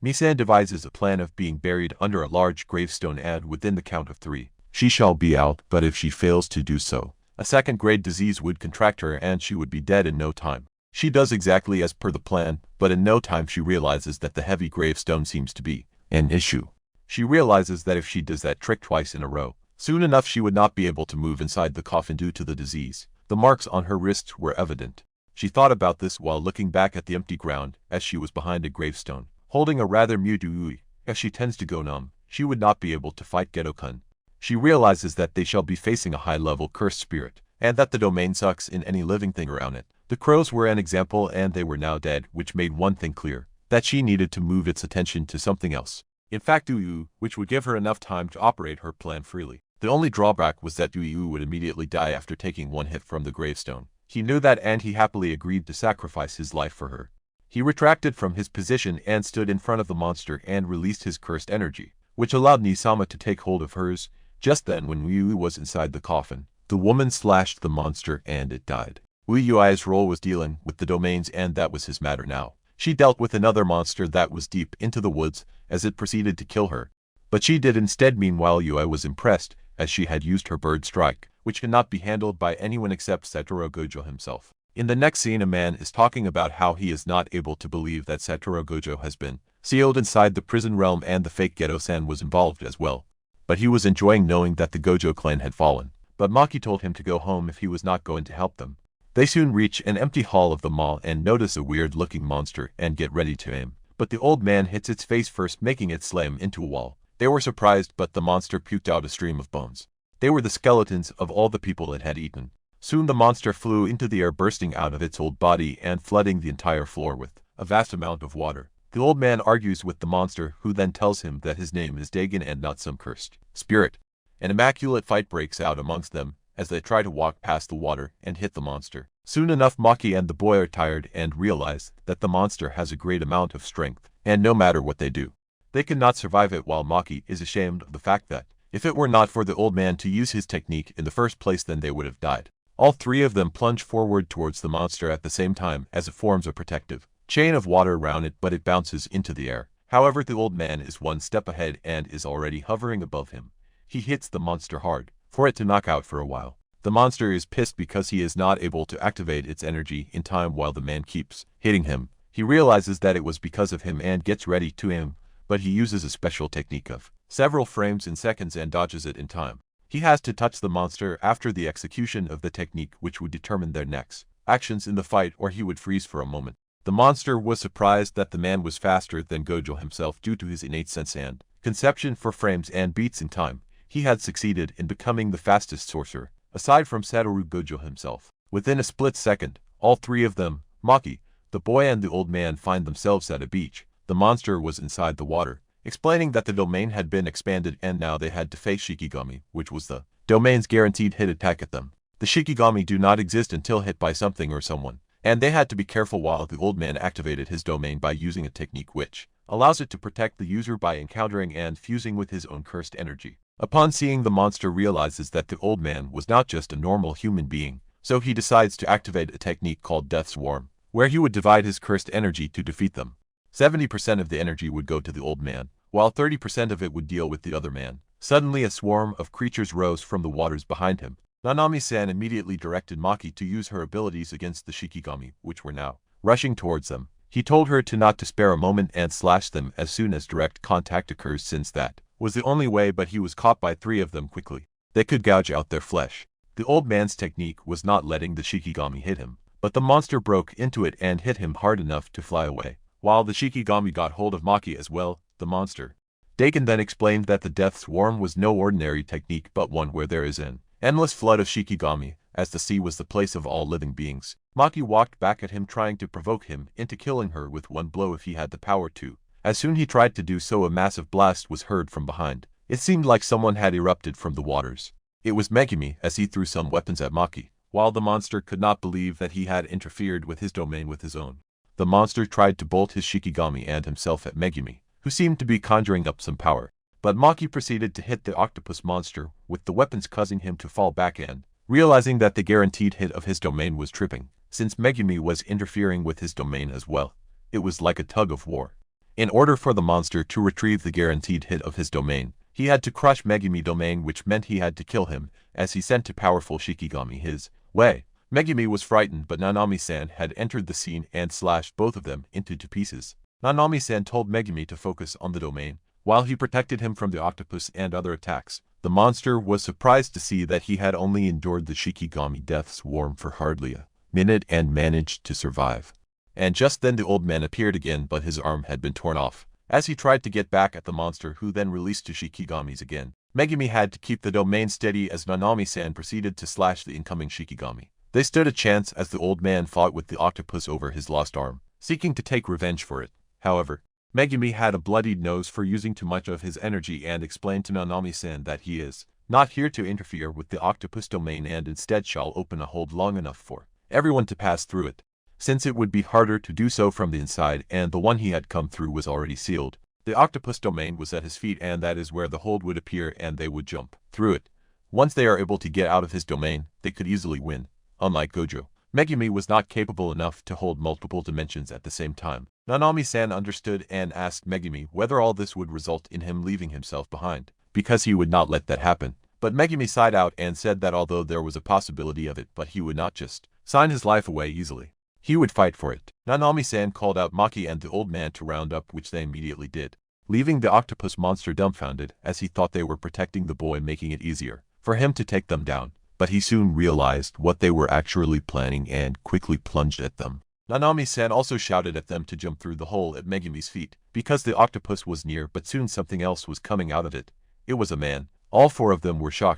Misan devises a plan of being buried under a large gravestone and within the count of 3, she shall be out, but if she fails to do so, a second-grade disease would contract her and she would be dead in no time. She does exactly as per the plan, but in no time she realizes that the heavy gravestone seems to be an issue. She realizes that if she does that trick twice in a row, soon enough she would not be able to move inside the coffin due to the disease. The marks on her wrists were evident. She thought about this while looking back at the empty ground, as she was behind a gravestone, holding a rather mute Ui. If she tends to go numb, she would not be able to fight Geto-kun. She realizes that they shall be facing a high-level cursed spirit, and that the domain sucks in any living thing around it. The crows were an example and they were now dead, which made one thing clear, that she needed to move its attention to something else. In fact, Uyu, which would give her enough time to operate her plan freely. The only drawback was that Uyu would immediately die after taking one hit from the gravestone. He knew that and he happily agreed to sacrifice his life for her. He retracted from his position and stood in front of the monster and released his cursed energy, which allowed Nisama to take hold of hers. Just then when Uyu was inside the coffin, the woman slashed the monster and it died. Uyui's role was dealing with the domains and that was his matter now. She dealt with another monster that was deep into the woods as it proceeded to kill her. But she did instead. Meanwhile Yui was impressed as she had used her bird strike, which cannot be handled by anyone except Satoru Gojo himself. In the next scene a man is talking about how he is not able to believe that Satoru Gojo has been sealed inside the prison realm and the fake Geto-san was involved as well. But he was enjoying knowing that the Gojo clan had fallen. But Maki told him to go home if he was not going to help them. They soon reach an empty hall of the mall and notice a weird-looking monster and get ready to aim. But the old man hits its face first, making it slam into a wall. They were surprised, but the monster puked out a stream of bones. They were the skeletons of all the people it had eaten. Soon the monster flew into the air, bursting out of its old body and flooding the entire floor with a vast amount of water. The old man argues with the monster, who then tells him that his name is Dagon and not some cursed spirit. An immaculate fight breaks out amongst them as they try to walk past the water and hit the monster. Soon enough Maki and the boy are tired and realize that the monster has a great amount of strength, and no matter what they do, they cannot survive it, while Maki is ashamed of the fact that, if it were not for the old man to use his technique in the first place, then they would have died. All three of them plunge forward towards the monster at the same time as it forms a protective chain of water around it, but it bounces into the air. However, the old man is one step ahead and is already hovering above him. He hits the monster hard, for it to knock out for a while. The monster is pissed because he is not able to activate its energy in time while the man keeps hitting him. He realizes that it was because of him and gets ready to aim, but he uses a special technique of several frames in seconds and dodges it in time. He has to touch the monster after the execution of the technique, which would determine their next actions in the fight, or he would freeze for a moment. The monster was surprised that the man was faster than Gojo himself due to his innate sense and conception for frames and beats in time. He had succeeded in becoming the fastest sorcerer, aside from Satoru Gojo himself. Within a split second, all three of them, Maki, the boy and the old man, find themselves at a beach. The monster was inside the water, explaining that the domain had been expanded and now they had to face Shikigami, which was the domain's guaranteed hit attack at them. The Shikigami do not exist until hit by something or someone, and they had to be careful while the old man activated his domain by using a technique which allows it to protect the user by encountering and fusing with his own cursed energy. Upon seeing the monster realizes that the old man was not just a normal human being, so he decides to activate a technique called Death Swarm, where he would divide his cursed energy to defeat them. 70% of the energy would go to the old man, while 30% of it would deal with the other man. Suddenly a swarm of creatures rose from the waters behind him. Nanami-san immediately directed Maki to use her abilities against the Shikigami, which were now rushing towards them. He told her to not to spare a moment and slash them as soon as direct contact occurs, since that was the only way, but he was caught by three of them quickly. They could gouge out their flesh. The old man's technique was not letting the Shikigami hit him, but the monster broke into it and hit him hard enough to fly away. While the Shikigami got hold of Maki as well, the monster Dagon then explained that the Death Swarm was no ordinary technique but one where there is an endless flood of Shikigami, as the sea was the place of all living beings. Maki walked back at him, trying to provoke him into killing her with one blow if he had the power to. As soon he tried to do so, a massive blast was heard from behind. It seemed like someone had erupted from the waters. It was Megumi, as he threw some weapons at Maki, while the monster could not believe that he had interfered with his domain with his own. The monster tried to bolt his Shikigami and himself at Megumi, who seemed to be conjuring up some power. But Maki proceeded to hit the octopus monster with the weapons, causing him to fall back and, realizing that the guaranteed hit of his domain was tripping, since Megumi was interfering with his domain as well. It was like a tug of war. In order for the monster to retrieve the guaranteed hit of his domain, he had to crush Megumi domain, which meant he had to kill him, as he sent a powerful Shikigami his way. Megumi was frightened, but Nanami-san had entered the scene and slashed both of them into two pieces. Nanami-san told Megumi to focus on the domain, while he protected him from the octopus and other attacks. The monster was surprised to see that he had only endured the Shikigami death swarm for hardly a minute and managed to survive. And just then the old man appeared again, but his arm had been torn off. As he tried to get back at the monster, who then released two Shikigamis again, Megumi had to keep the domain steady as Nanami-san proceeded to slash the incoming Shikigami. They stood a chance as the old man fought with the octopus over his lost arm, seeking to take revenge for it. However, Megumi had a bloodied nose for using too much of his energy and explained to Nanami-san that he is not here to interfere with the octopus domain and instead shall open a hold long enough for everyone to pass through it, since it would be harder to do so from the inside and the one he had come through was already sealed. The octopus domain was at his feet and that is where the hold would appear and they would jump through it. Once they are able to get out of his domain, they could easily win. Unlike Gojo, Megumi was not capable enough to hold multiple dimensions at the same time. Nanami-san understood and asked Megumi whether all this would result in him leaving himself behind, because he would not let that happen. But Megumi sighed out and said that although there was a possibility of it, but he would not just sign his life away easily. He would fight for it. Nanami-san called out Maki and the old man to round up, which they immediately did, leaving the octopus monster dumbfounded as he thought they were protecting the boy, making it easier for him to take them down. But he soon realized what they were actually planning and quickly plunged at them. Nanami-san also shouted at them to jump through the hole at Megumi's feet, because the octopus was near, but soon something else was coming out of it. It was a man. All four of them were shocked,